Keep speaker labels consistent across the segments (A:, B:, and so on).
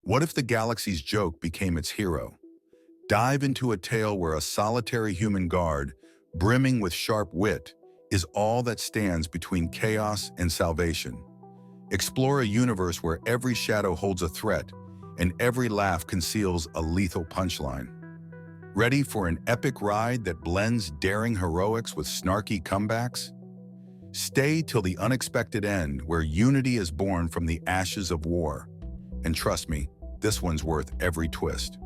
A: What if the galaxy's joke became its hero? Dive into a tale where a solitary human guard, brimming with sharp wit, is all that stands between chaos and salvation. Explore a universe where every shadow holds a threat and every laugh conceals a lethal punchline. Ready for an epic ride that blends daring heroics with snarky comebacks? Stay till the unexpected end, where unity is born from the ashes of war. And trust me, this one's worth every twist.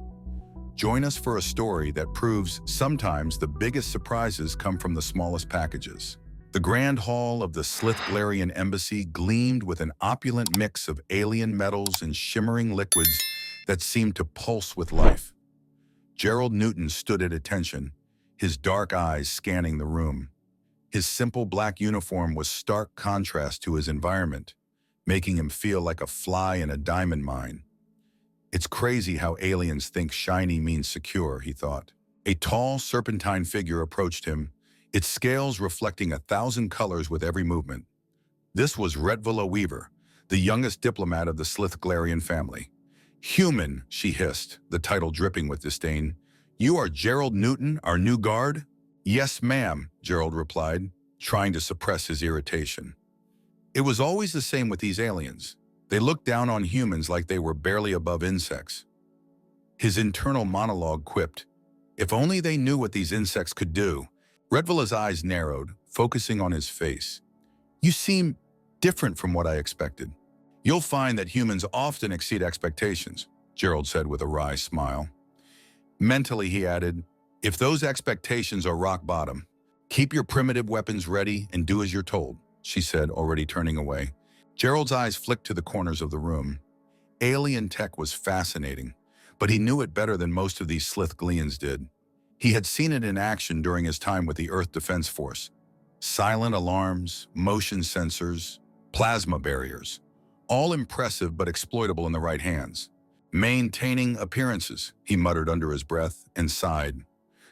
A: Join us for a story that proves sometimes the biggest surprises come from the smallest packages. The grand hall of the Slithglarian embassy gleamed with an opulent mix of alien metals and shimmering liquids that seemed to pulse with life. Gerald Newton stood at attention, his dark eyes scanning the room. His simple black uniform was stark contrast to his environment, making him feel like a fly in a diamond mine. It's crazy how aliens think shiny means secure, he thought. A tall, serpentine figure approached him, its scales reflecting 1,000 colors with every movement. This was Retvila Weaver, the youngest diplomat of the Slithglarian family. "Human," she hissed, the title dripping with disdain. "You are Gerald Newton, our new guard?" "Yes, ma'am," Gerald replied, trying to suppress his irritation. It was always the same with these aliens. They looked down on humans like they were barely above insects. His internal monologue quipped, "If only they knew what these insects could do." Redvilla's eyes narrowed, focusing on his face. "You seem different from what I expected." "You'll find that humans often exceed expectations," Gerald said with a wry smile. Mentally, he added, "If those expectations are rock bottom, keep your primitive weapons ready and do as you're told," she said, already turning away. Gerald's eyes flicked to the corners of the room. Alien tech was fascinating, but he knew it better than most of these Slithglians did. He had seen it in action during his time with the Earth Defense Force. Silent alarms, motion sensors, plasma barriers. All impressive but exploitable in the right hands. "Maintaining appearances," he muttered under his breath and sighed.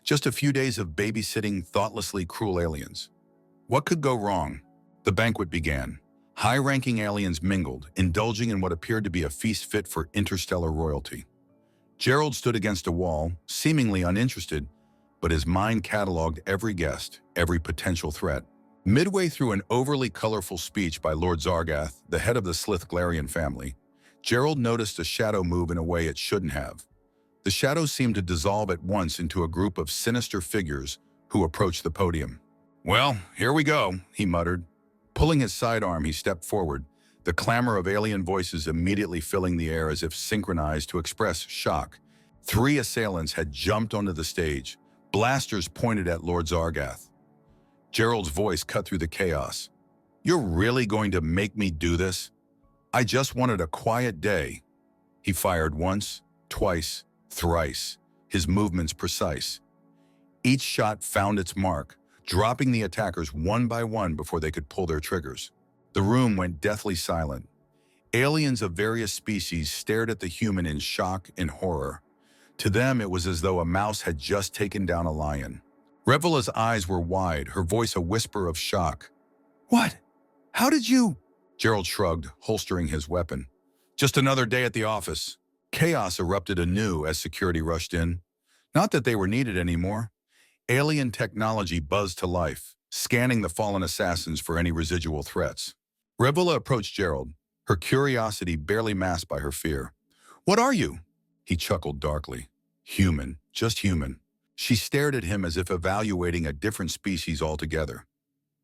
A: Just a few days of babysitting thoughtlessly cruel aliens. What could go wrong? The banquet began. High-ranking aliens mingled, indulging in what appeared to be a feast fit for interstellar royalty. Gerald stood against a wall, seemingly uninterested, but his mind cataloged every guest, every potential threat. Midway through an overly colorful speech by Lord Zargath, the head of the Slithglarian family, Gerald noticed a shadow move in a way it shouldn't have. The shadow seemed to dissolve at once into a group of sinister figures who approached the podium. "Well, here we go," he muttered. Pulling his sidearm, he stepped forward, the clamor of alien voices immediately filling the air as if synchronized to express shock. 3 assailants had jumped onto the stage, blasters pointed at Lord Zargath. Gerald's voice cut through the chaos. "You're really going to make me do this? I just wanted a quiet day." He fired once, twice, thrice, his movements precise. Each shot found its mark, dropping the attackers one by one before they could pull their triggers. The room went deathly silent. Aliens of various species stared at the human in shock and horror. To them, it was as though a mouse had just taken down a lion. Revilla's eyes were wide, her voice a whisper of shock. "What? How did you?" Gerald shrugged, holstering his weapon. "Just another day at the office." Chaos erupted anew as security rushed in. Not that they were needed anymore. Alien technology buzzed to life, scanning the fallen assassins for any residual threats. Revilla approached Gerald, her curiosity barely masked by her fear. "What are you?" He chuckled darkly. "Human, just human." She stared at him as if evaluating a different species altogether.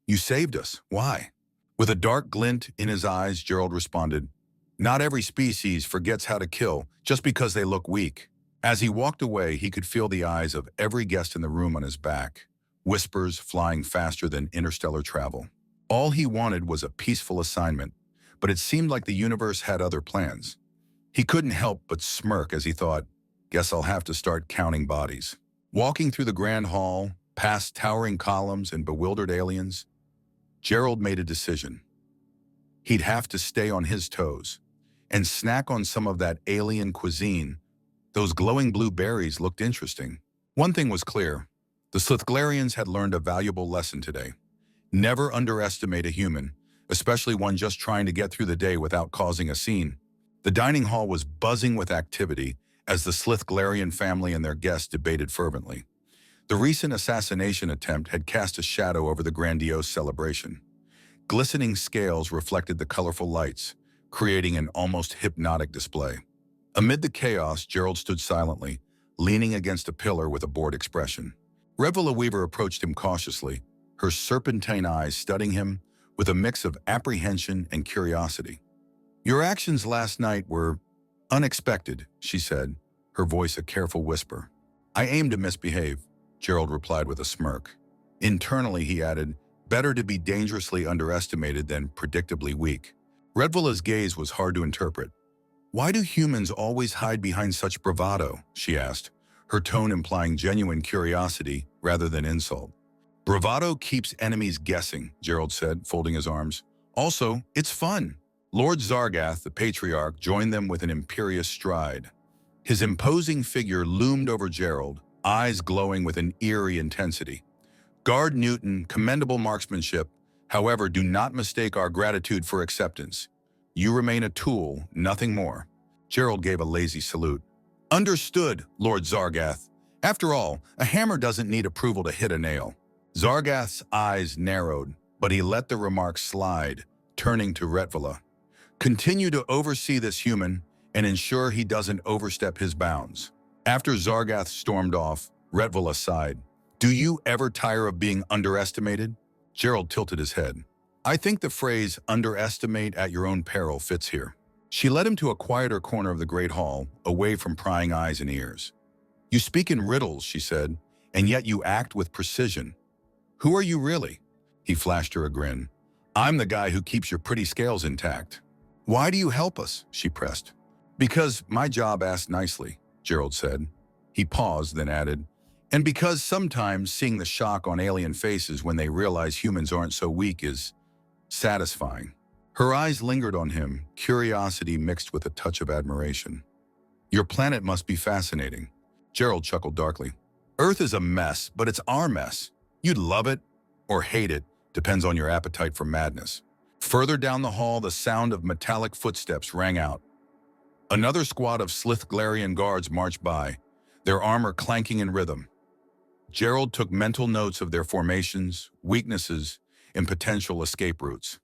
A: "You saved us. Why?" With a dark glint in his eyes, Gerald responded, "Not every species forgets how to kill just because they look weak." As he walked away, he could feel the eyes of every guest in the room on his back, whispers flying faster than interstellar travel. All he wanted was a peaceful assignment, but it seemed like the universe had other plans. He couldn't help but smirk as he thought, "Guess I'll have to start counting bodies." Walking through the grand hall, past towering columns and bewildered aliens, Gerald made a decision. He'd have to stay on his toes and snack on some of that alien cuisine. Those glowing blue berries looked interesting. One thing was clear. The Slithglarians had learned a valuable lesson today. Never underestimate a human, especially one just trying to get through the day without causing a scene. The dining hall was buzzing with activity as the Slithglarian family and their guests debated fervently. The recent assassination attempt had cast a shadow over the grandiose celebration. Glistening scales reflected the colorful lights, creating an almost hypnotic display. Amid the chaos, Gerald stood silently, leaning against a pillar with a bored expression. Revela Weaver approached him cautiously, her serpentine eyes studying him with a mix of apprehension and curiosity. "Your actions last night were unexpected," she said, her voice a careful whisper. "I aim to misbehave," Gerald replied with a smirk. Internally, he added, "Better to be dangerously underestimated than predictably weak." Redvela's gaze was hard to interpret. "Why do humans always hide behind such bravado?" she asked, her tone implying genuine curiosity rather than insult. "Bravado keeps enemies guessing," Gerald said, folding his arms. "Also, it's fun." Lord Zargath, the patriarch, joined them with an imperious stride. His imposing figure loomed over Gerald, eyes glowing with an eerie intensity. "Guard Newton, commendable marksmanship. However, do not mistake our gratitude for acceptance. You remain a tool, nothing more." Gerald gave a lazy salute. "Understood, Lord Zargath. After all, a hammer doesn't need approval to hit a nail." Zargath's eyes narrowed, but he let the remark slide, turning to Retvela. "Continue to oversee this human and ensure he doesn't overstep his bounds." After Zargath stormed off, Retvela sighed. "Do you ever tire of being underestimated?" Gerald tilted his head. "I think the phrase underestimate at your own peril fits here." She led him to a quieter corner of the great hall, away from prying eyes and ears. "You speak in riddles," she said, "and yet you act with precision. Who are you really?" He flashed her a grin. "I'm the guy who keeps your pretty scales intact." "Why do you help us?" she pressed. "Because my job asked nicely," Gerald said. He paused, then added, "And because sometimes seeing the shock on alien faces when they realize humans aren't so weak is satisfying." Her eyes lingered on him, curiosity mixed with a touch of admiration. "Your planet must be fascinating." Gerald chuckled darkly. "Earth is a mess, but it's our mess. You'd love it or hate it, depends on your appetite for madness." Further down the hall, the sound of metallic footsteps rang out. Another squad of Slithglarian guards marched by, their armor clanking in rhythm. Gerald took mental notes of their formations, weaknesses, and potential escape routes.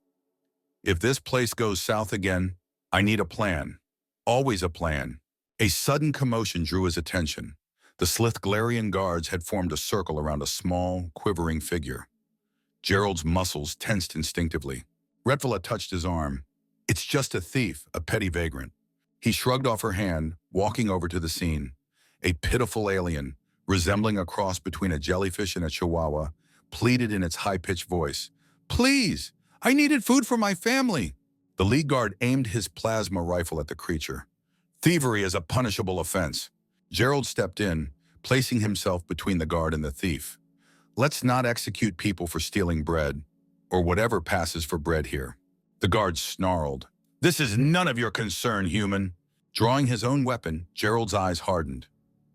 A: "If this place goes south again, I need a plan. Always a plan." A sudden commotion drew his attention. The Slithglarian guards had formed a circle around a small, quivering figure. Gerald's muscles tensed instinctively. Retvela touched his arm. "It's just a thief, a petty vagrant." He shrugged off her hand, walking over to the scene. A pitiful alien, resembling a cross between a jellyfish and a chihuahua, pleaded in its high-pitched voice, "Please, I needed food for my family." The lead guard aimed his plasma rifle at the creature. "Thievery is a punishable offense." Gerald stepped in, placing himself between the guard and the thief. "Let's not execute people for stealing bread, or whatever passes for bread here." The guard snarled. "This is none of your concern, human." Drawing his own weapon, Gerald's eyes hardened.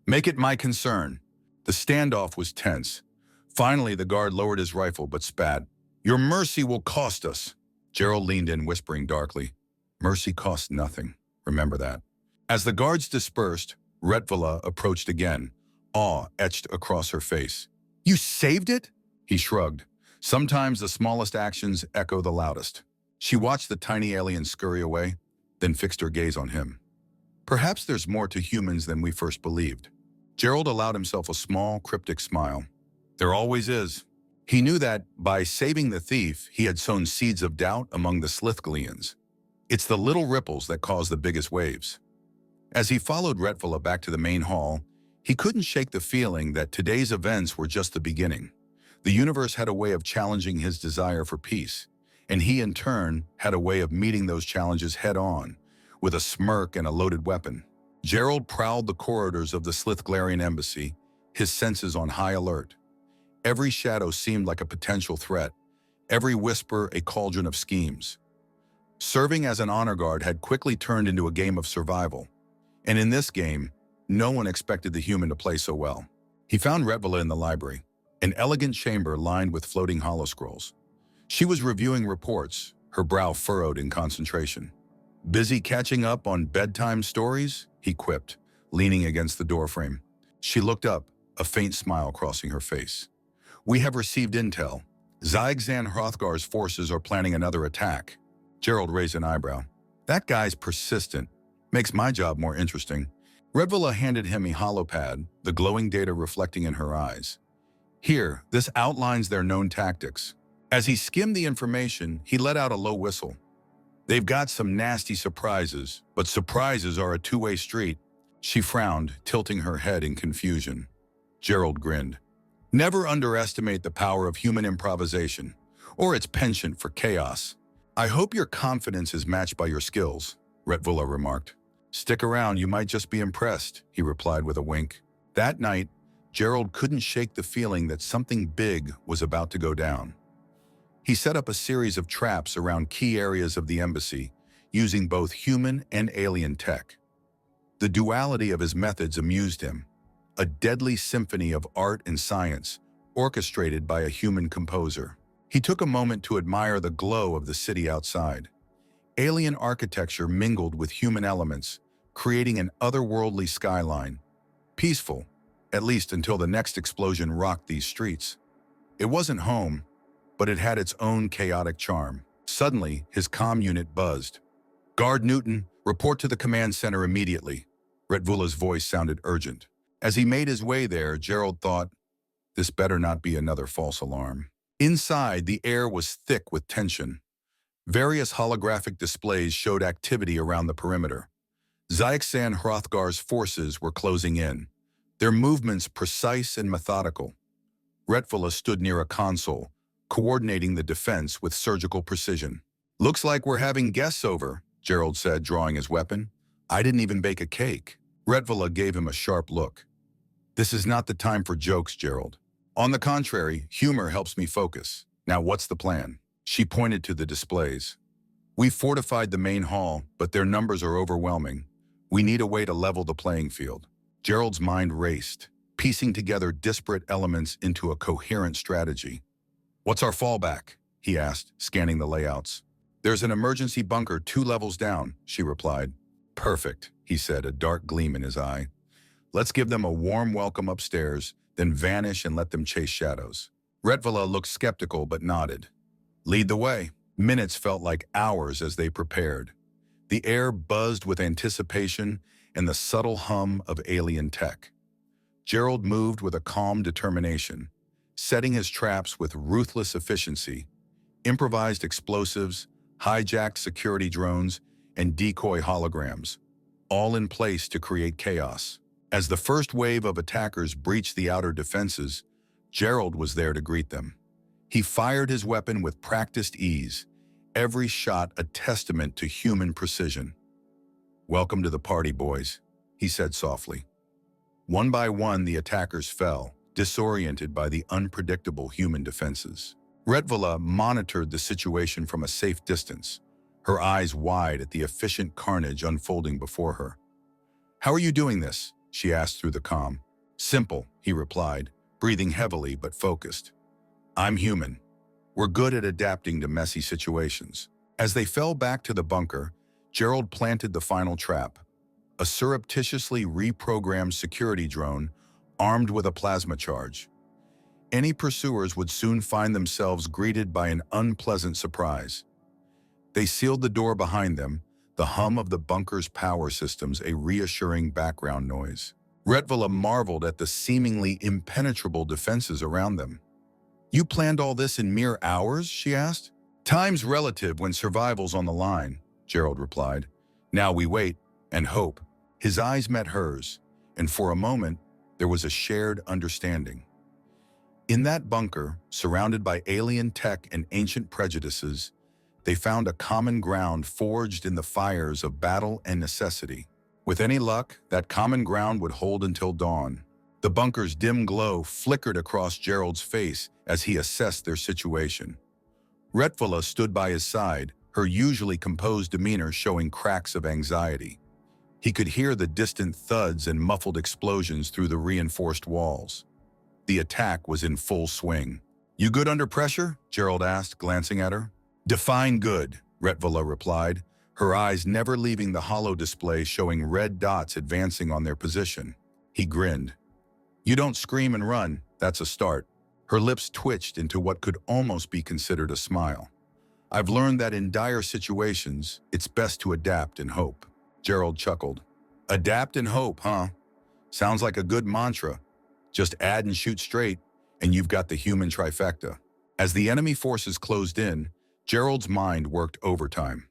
A: "Make it my concern." The standoff was tense. Finally, the guard lowered his rifle but spat. "Your mercy will cost us." Gerald leaned in, whispering darkly, "Mercy costs nothing. Remember that." As the guards dispersed, Retvela approached again, awe etched across her face. "You saved it?" He shrugged. "Sometimes the smallest actions echo the loudest." She watched the tiny alien scurry away, then fixed her gaze on him. "Perhaps there's more to humans than we first believed." Gerald allowed himself a small, cryptic smile. "There always is." He knew that, by saving the thief, he had sown seeds of doubt among the Slithglians. It's the little ripples that cause the biggest waves. As he followed Retvela back to the main hall, he couldn't shake the feeling that today's events were just the beginning. The universe had a way of challenging his desire for peace, and he, in turn, had a way of meeting those challenges head-on, with a smirk and a loaded weapon. Gerald prowled the corridors of the Slithglarian embassy, his senses on high alert. Every shadow seemed like a potential threat, every whisper a cauldron of schemes. Serving as an honor guard had quickly turned into a game of survival, and in this game, no one expected the human to play so well. He found Retvela in the library, an elegant chamber lined with floating holoscrolls. She was reviewing reports, her brow furrowed in concentration. Busy catching up on bedtime stories? He quipped, leaning against the doorframe. She looked up, a faint smile crossing her face. We have received intel. Zyxan Hrothgar's forces are planning another attack. Gerald raised an eyebrow. That guy's persistent. Makes my job more interesting. Redvilla handed him a holopad, the glowing data reflecting in her eyes. Here, this outlines their known tactics. As he skimmed the information, he let out a low whistle. They've got some nasty surprises, but surprises are a two-way street. She frowned, tilting her head in confusion. Gerald grinned. Never underestimate the power of human improvisation, or its penchant for chaos. I hope your confidence is matched by your skills, Redvilla remarked. Stick around, you might just be impressed, he replied with a wink. That night, Gerald couldn't shake the feeling that something big was about to go down. He set up a series of traps around key areas of the embassy, using both human and alien tech. The duality of his methods amused him, a deadly symphony of art and science, orchestrated by a human composer. He took a moment to admire the glow of the city outside. Alien architecture mingled with human elements, creating an otherworldly skyline. Peaceful, at least until the next explosion rocked these streets. It wasn't home, but it had its own chaotic charm. Suddenly, his comm unit buzzed. Guard Newton, report to the command center immediately. Redvilla's voice sounded urgent. As he made his way there, Gerald thought, this better not be another false alarm. Inside, the air was thick with tension. Various holographic displays showed activity around the perimeter. Zyxan Hrothgar's forces were closing in, their movements precise and methodical. Redvilla stood near a console, coordinating the defense with surgical precision. Looks like we're having guests over, Gerald said, drawing his weapon. I didn't even bake a cake. Redvilla gave him a sharp look. This is not the time for jokes, Gerald. On the contrary, humor helps me focus. Now what's the plan? She pointed to the displays. We've fortified the main hall, but their numbers are overwhelming. We need a way to level the playing field. Gerald's mind raced, piecing together disparate elements into a coherent strategy. What's our fallback? He asked, scanning the layouts. There's an emergency bunker 2 levels down, she replied. Perfect, he said, a dark gleam in his eye. Let's give them a warm welcome upstairs, then vanish and let them chase shadows. Redvilla looked skeptical but nodded. Lead the way. Minutes felt like hours as they prepared. The air buzzed with anticipation and the subtle hum of alien tech. Gerald moved with a calm determination, setting his traps with ruthless efficiency, improvised explosives, hijacked security drones, and decoy holograms, all in place to create chaos. As the first wave of attackers breached the outer defenses, Gerald was there to greet them. He fired his weapon with practiced ease, every shot a testament to human precision. Welcome to the party, boys, he said softly. One by one, the attackers fell, disoriented by the unpredictable human defenses. Redvilla monitored the situation from a safe distance, her eyes wide at the efficient carnage unfolding before her. How are you doing this? She asked through the comm. Simple, he replied, breathing heavily but focused. I'm human. We're good at adapting to messy situations. As they fell back to the bunker, Gerald planted the final trap, a surreptitiously reprogrammed security drone armed with a plasma charge. Any pursuers would soon find themselves greeted by an unpleasant surprise. They sealed the door behind them, the hum of the bunker's power systems a reassuring background noise. Redvilla marveled at the seemingly impenetrable defenses around them. You planned all this in mere hours? She asked. Time's relative when survival's on the line, Gerald replied. Now we wait and hope. His eyes met hers, and for a moment, there was a shared understanding. In that bunker, surrounded by alien tech and ancient prejudices, they found a common ground forged in the fires of battle and necessity. With any luck, that common ground would hold until dawn. The bunker's dim glow flickered across Gerald's face as he assessed their situation. Redvilla stood by his side, her usually composed demeanor showing cracks of anxiety. He could hear the distant thuds and muffled explosions through the reinforced walls. The attack was in full swing. You good under pressure? Gerald asked, glancing at her. Define good, Redvilla replied, her eyes never leaving the holo display showing red dots advancing on their position. He grinned. You don't scream and run, that's a start. Her lips twitched into what could almost be considered a smile. I've learned that in dire situations, it's best to adapt and hope. Gerald chuckled. Adapt and hope, huh? Sounds like a good mantra. Just add and shoot straight, and you've got the human trifecta. As the enemy forces closed in, Gerald's mind worked overtime.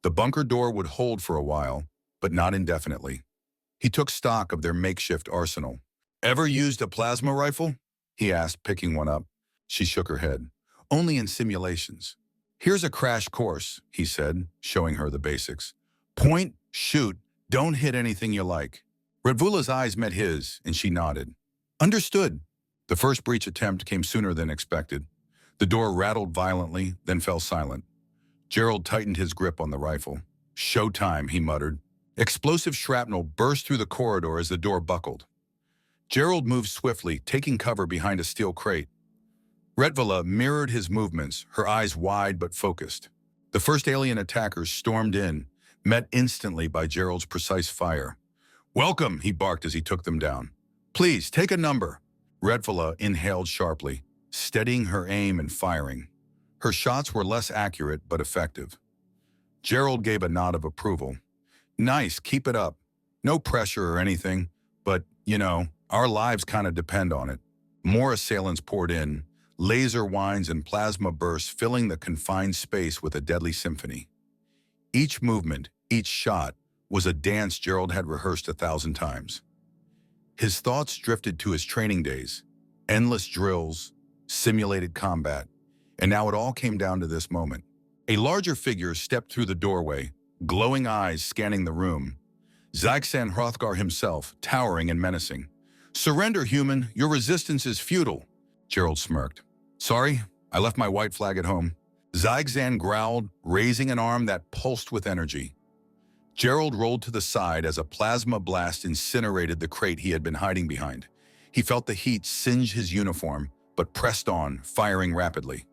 A: The bunker door would hold for a while, but not indefinitely. He took stock of their makeshift arsenal. Ever used a plasma rifle? He asked, picking one up. She shook her head. Only in simulations. Here's a crash course, he said, showing her the basics. Point, shoot, don't hit anything you like. Redvula's eyes met his, and she nodded. Understood. The first breach attempt came sooner than expected. The door rattled violently, then fell silent. Gerald tightened his grip on the rifle. Showtime, he muttered. Explosive shrapnel burst through the corridor as the door buckled. Gerald moved swiftly, taking cover behind a steel crate. Redvula mirrored his movements, her eyes wide but focused. The first alien attackers stormed in, met instantly by Gerald's precise fire. Welcome, he barked as he took them down. Please, take a number. Redvula inhaled sharply, steadying her aim and firing. Her shots were less accurate but effective. Gerald gave a nod of approval. Nice, keep it up. No pressure or anything, but, our lives kind of depend on it. More assailants poured in, laser whines and plasma bursts filling the confined space with a deadly symphony. Each movement, each shot, was a dance Gerald had rehearsed 1,000 times. His thoughts drifted to his training days, endless drills, simulated combat, and now it all came down to this moment. A larger figure stepped through the doorway, glowing eyes scanning the room. Zyxan Hrothgar himself, towering and menacing. Surrender, human, your resistance is futile. Gerald smirked. Sorry, I left my white flag at home. Zyxan growled, raising an arm that pulsed with energy. Gerald rolled to the side as a plasma blast incinerated the crate he had been hiding behind. He felt the heat singe his uniform, but pressed on, firing rapidly.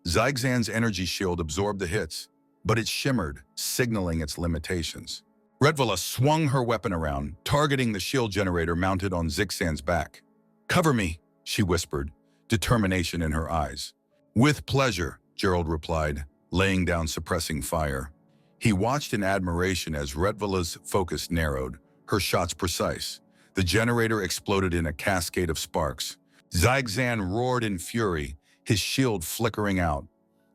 A: Zyxan's energy shield absorbed the hits, but it shimmered, signaling its limitations. Redvula swung her weapon around, targeting the shield generator mounted on Zyxan's back. Cover me, she whispered, determination in her eyes. With pleasure, Gerald replied, laying down suppressing fire. He watched in admiration as Redvula's focus narrowed, her shots precise. The generator exploded in a cascade of sparks. Zyxan roared in fury, his shield flickering out.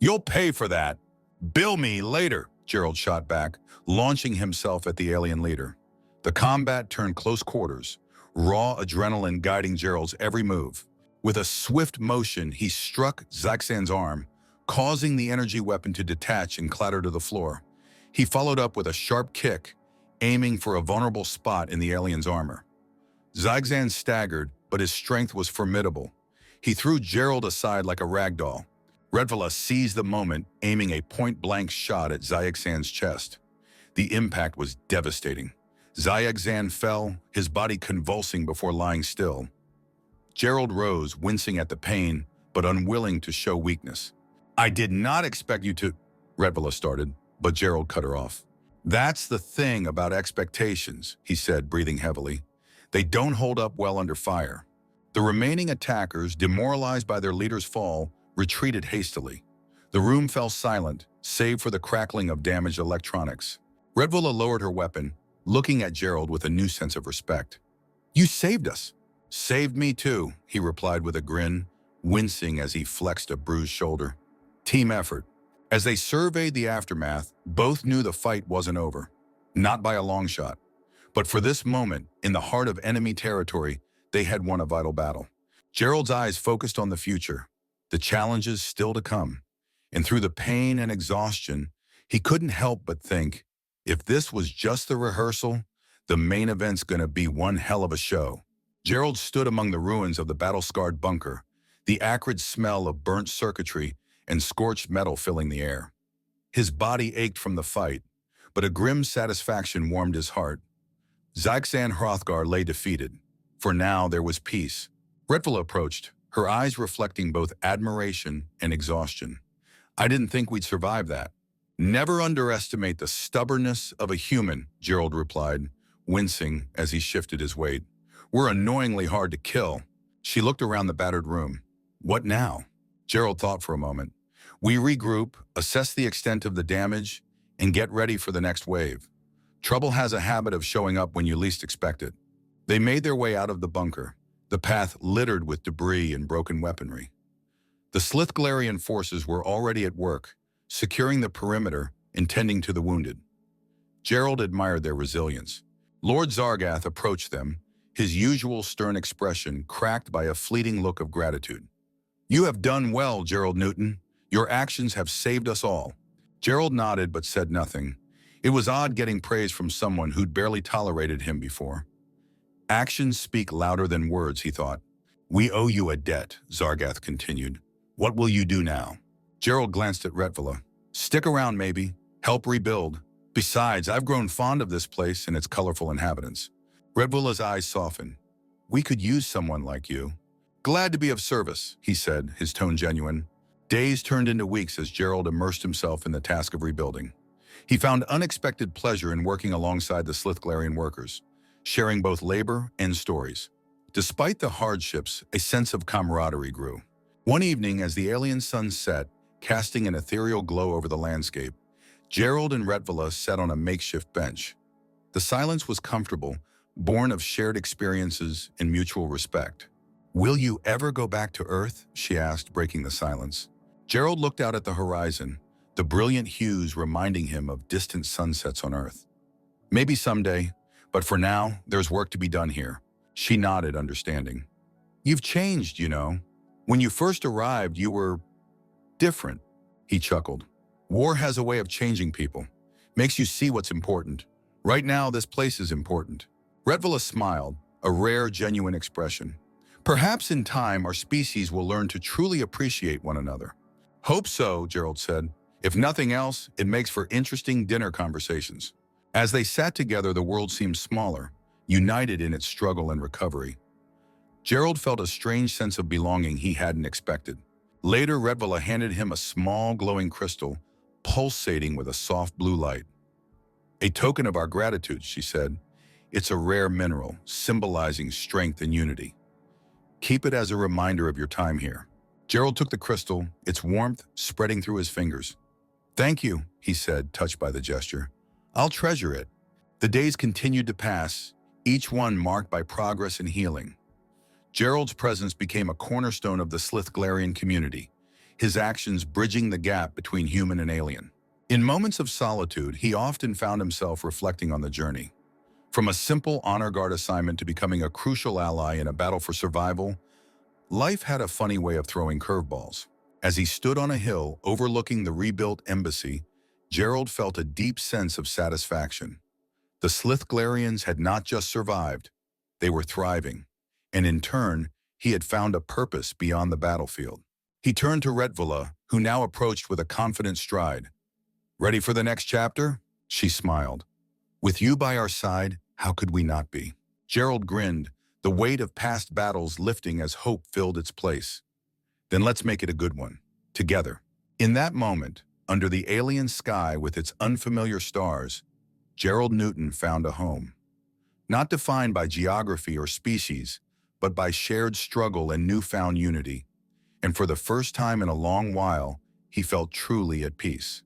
A: You'll pay for that. Bill me later, Gerald shot back, launching himself at the alien leader. The combat turned close quarters, raw adrenaline guiding Gerald's every move. With a swift motion, he struck Zyxan's arm, causing the energy weapon to detach and clatter to the floor. He followed up with a sharp kick, aiming for a vulnerable spot in the alien's armor. Zyxan staggered, but his strength was formidable. He threw Gerald aside like a rag doll. Redvula seized the moment, aiming a point-blank shot at Zyxan's chest. The impact was devastating. Zyxan fell, his body convulsing before lying still. Gerald rose, wincing at the pain, but unwilling to show weakness. I did not expect you to, Redvula started, but Gerald cut her off. That's the thing about expectations, he said, breathing heavily. They don't hold up well under fire. The remaining attackers, demoralized by their leader's fall, retreated hastily. The room fell silent, save for the crackling of damaged electronics. Redvula lowered her weapon, looking at Gerald with a new sense of respect. You saved us. Saved me too, he replied with a grin, wincing as he flexed a bruised shoulder. Team effort. As they surveyed the aftermath, both knew the fight wasn't over. Not by a long shot. But for this moment, in the heart of enemy territory, they had won a vital battle. Gerald's eyes focused on the future, the challenges still to come. And through the pain and exhaustion, he couldn't help but think, if this was just the rehearsal, the main event's gonna be one hell of a show. Gerald stood among the ruins of the battle-scarred bunker, the acrid smell of burnt circuitry and scorched metal filling the air. His body ached from the fight, but a grim satisfaction warmed his heart. Zyxan Hrothgar lay defeated. For now, there was peace. Redvula approached, her eyes reflecting both admiration and exhaustion. I didn't think we'd survive that. Never underestimate the stubbornness of a human, Gerald replied, wincing as he shifted his weight. We're annoyingly hard to kill. She looked around the battered room. What now? Gerald thought for a moment. We regroup, assess the extent of the damage, and get ready for the next wave. Trouble has a habit of showing up when you least expect it. They made their way out of the bunker, the path littered with debris and broken weaponry. The Slithglarian forces were already at work, securing the perimeter and tending to the wounded. Gerald admired their resilience. Lord Zargath approached them, his usual stern expression cracked by a fleeting look of gratitude. You have done well, Gerald Newton. Your actions have saved us all. Gerald nodded but said nothing. It was odd getting praise from someone who'd barely tolerated him before. Actions speak louder than words, he thought. We owe you a debt, Zargath continued. What will you do now? Gerald glanced at Retvila. Stick around, maybe. Help rebuild. Besides, I've grown fond of this place and its colorful inhabitants. Retvila's eyes softened. We could use someone like you. Glad to be of service, he said, his tone genuine. Days turned into weeks as Gerald immersed himself in the task of rebuilding. He found unexpected pleasure in working alongside the Slithglarian workers, sharing both labor and stories. Despite the hardships, a sense of camaraderie grew. One evening, as the alien sun set, casting an ethereal glow over the landscape, Gerald and Retvila sat on a makeshift bench. The silence was comfortable, born of shared experiences and mutual respect. Will you ever go back to Earth? She asked, breaking the silence. Gerald looked out at the horizon, the brilliant hues reminding him of distant sunsets on Earth. Maybe someday, but for now, there's work to be done here. She nodded, understanding. You've changed, you know. When you first arrived, you were different, he chuckled. War has a way of changing people, makes you see what's important. Right now, this place is important. Retvila smiled, a rare, genuine expression. Perhaps in time, our species will learn to truly appreciate one another. Hope so, Gerald said. If nothing else, it makes for interesting dinner conversations. As they sat together, the world seemed smaller, united in its struggle and recovery. Gerald felt a strange sense of belonging he hadn't expected. Later, Retvila handed him a small, glowing crystal, pulsating with a soft blue light. A token of our gratitude, she said. It's a rare mineral, symbolizing strength and unity. Keep it as a reminder of your time here. Gerald took the crystal, its warmth spreading through his fingers. Thank you, he said, touched by the gesture. I'll treasure it. The days continued to pass, each one marked by progress and healing. Gerald's presence became a cornerstone of the Slithglarian community, his actions bridging the gap between human and alien. In moments of solitude, he often found himself reflecting on the journey. From a simple honor guard assignment to becoming a crucial ally in a battle for survival, life had a funny way of throwing curveballs. As he stood on a hill overlooking the rebuilt embassy, Gerald felt a deep sense of satisfaction. The Slithglarians had not just survived, they were thriving. And in turn, he had found a purpose beyond the battlefield. He turned to Retvila, who now approached with a confident stride. Ready for the next chapter? She smiled. With you by our side, how could we not be? Gerald grinned, the weight of past battles lifting as hope filled its place. Then let's make it a good one, together. In that moment, under the alien sky with its unfamiliar stars, Gerald Newton found a home. Not defined by geography or species, but by shared struggle and newfound unity. And for the first time in a long while, he felt truly at peace.